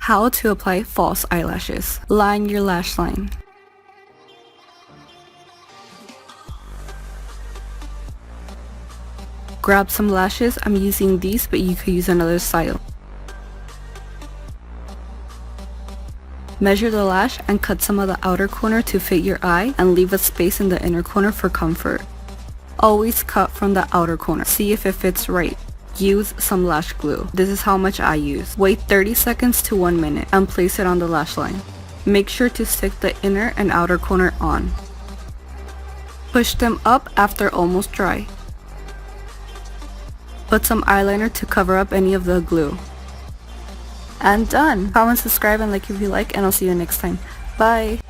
How to apply false eyelashes. Line your lash line. Grab some lashes. I'm using these, but you could use another style. Measure the lash and cut some of the outer corner to fit your eye and leave a space in the inner corner for comfort. Always cut from the outer corner. See if it fits right. Use some lash glue. This is how much I use. Wait 30 seconds to 1 minute and place it on the lash line. Make sure to stick the inner and outer corner on. Push them up after almost dry. Put some eyeliner to cover up any of the glue. And done! Comment, subscribe, and like if you like, and I'll see you next time. Bye!